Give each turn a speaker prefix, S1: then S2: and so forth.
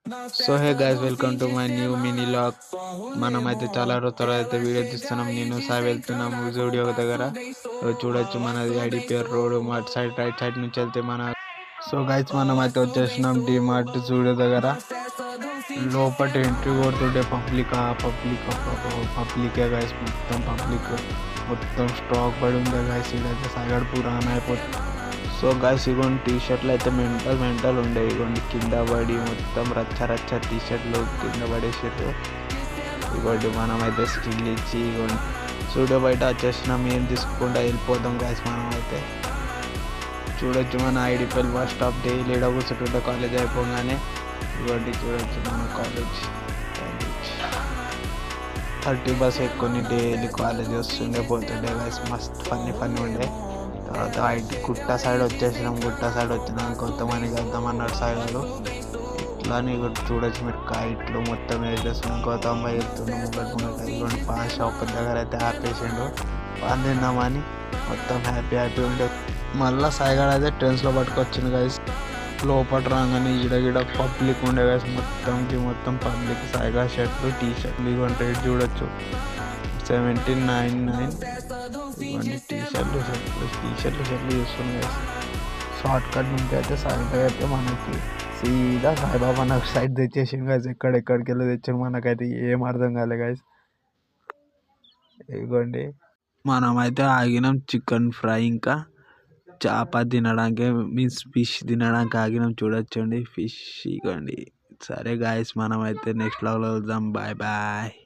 S1: So hey guys, welcome to my new mini log. మనమైతే చాలా రోజుల తర్వాత అయితే వీడియో తీస్తున్నాం. నేను సార్ వెళ్తున్నాము జూడియో దగ్గర. చూడొచ్చు మనది ఐడిపిఆర్ రోడ్ మా సైడ్ రైట్ సైడ్ నుంచి వెళ్తే మన. సో గైస్, మనం అయితే వచ్చేసినాం డిమార్ట్ జూడియో దగ్గర. లోపల ఎంట్రీ కొడుతుంటే పబ్లికే గైస్, మొత్తం పబ్లిక్, మొత్తం స్టాక్ పడి ఉంది గైస్. ఇదైతే సగడు పురాణ అయిపోతుంది. సో గైస్, ఇగోండి టీ షర్ట్లు అయితే మెంటల్ ఉండే. ఇగోండి కింద పడి మొత్తం రచ్చ టీ షర్ట్లు కింద పడేసారు. ఇగోండి మనం అయితే స్టిల్ ఇచ్చి ఇగోండి స్టూడియో బయట వచ్చేసినాం. ఏం తీసుకుంటా వెళ్ళిపోతాం గైస్. మనం అయితే చూడొచ్చు మన ఐడిపిఎల్ బస్ స్టాప్. డైలీ ఈడ కూర్చుంటుంటే కాలేజ్ అయిపోగానే ఇవన్నీ చూడొచ్చు మన కాలేజ్. 30 బస్ ఎక్కుని డైలీ కాలేజ్ వస్తుండే పోతుండే గైస్. మస్త్ ఫన్నీ ఉండే. తర్వాత గుట్ట సైడ్ వచ్చేసినాం. గుట్ట సైడ్ వచ్చినాం కొంతమంది వెళ్తామన్నారు సైడ్ వాళ్ళు. ఇట్లానే చూడొచ్చు మీరు కైట్లు మొత్తం వేసేస్తున్నాం. గౌతమ్ బాయ్ వెళ్తున్నాం ముంగట పాన్ షాప్ దగ్గర అయితే ఆపేసిండు. పాన్ తిందామని మొత్తం హ్యాపీ ఉండే. మళ్ళీ సాయిగాడు అయితే ట్రైన్స్లో పట్టుకొచ్చింది గైస్. లోపల రాగానే ఈడ పబ్లిక్ ఉండే గైస్. మొత్తం పబ్లిక్. సాయిగా షర్ట్లు టీ షర్ట్లు ఇవన్నీ రేట్ చూడొచ్చు. 1799. ఇవన్నీ టీ షర్ట్లు చూస్తున్నాయి గైస్. షార్ట్ కట్ నుంచి అయితే సాయిబాబా అయితే మనకి సీదా సాయిబాబా నాకు సైడ్ తెచ్చేసింది గైస్. ఎక్కడికి వెళ్ళి తెచ్చాను మనకైతే ఏం అర్థం కాలే గైస్. ఇదిగోండి మనమైతే ఆగినాం చికెన్ ఫ్రై ఇంకా చేప తినడానికి, మీన్స్ ఫిష్ తినడానికి ఆగినాం. చూడొచ్చండి ఫిష్. ఇగోండి. సరే గాయస్, మనమైతే నెక్స్ట్ వ్లాగ్లో వెళ్దాం. బాయ్.